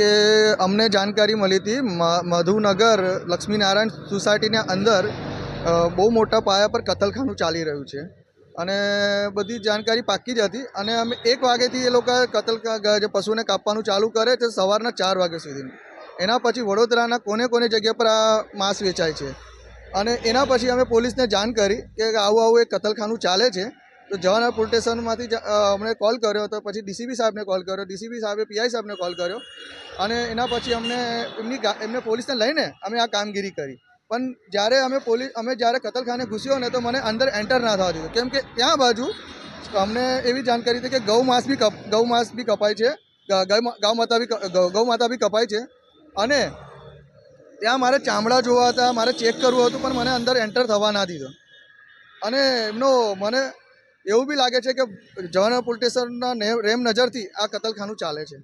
કે અમને જાણકારી મળી હતી મધુનગર લક્ષ્મીનારાયણ સોસાયટીના અંદર બહુ મોટા પાયા પર કતલખાનું ચાલી રહ્યું છે અને બધી જાણકારી પાકી જ હતી અને અમે 1 વાગ્યાથી એ લોકો જે પશુને કાપવાનું ચાલુ કરે તે સવારના 4 વાગ્યા સુધીનું. એના પછી વડોદરાના કોને જગ્યા પર આ માંસ વેચાય છે અને એના પછી અમે પોલીસને જાણ કરી કે આવું એક કતલખાનું ચાલે છે. તો જવાહરલાલ પોલીસ સ્ટેશનમાંથી અમને કોલ કર્યો, તો પછી ડીસીપી સાહેબને કોલ કર્યો, ડીસીપી સાહેબે પીઆઈ સાહેબને કોલ કર્યો અને એના પછી એમને પોલીસને લઈને અમે આ કામગીરી કરી. પણ જ્યારે અમે જ્યારે કતલખાને ઘૂસ્યો ને તો મને અંદર એન્ટર ના થવા દીધું, કેમ કે ત્યાં બાજુ અમને એવી જાણકારી હતી કે ગૌ માસ બી કપાય છે, ગૌ માતા બી કપાય છે અને ત્યાં મારે ચામડા જોવા હતા, મારે ચેક કરવું હતું, પણ મને અંદર એન્ટર થવા ના દીધો. અને મને એવું બી લાગે છે કે જવાહરલાલ પોલીસ સ્ટેશનના રેમ નજરથી આ કતલખાનું ચાલે છે.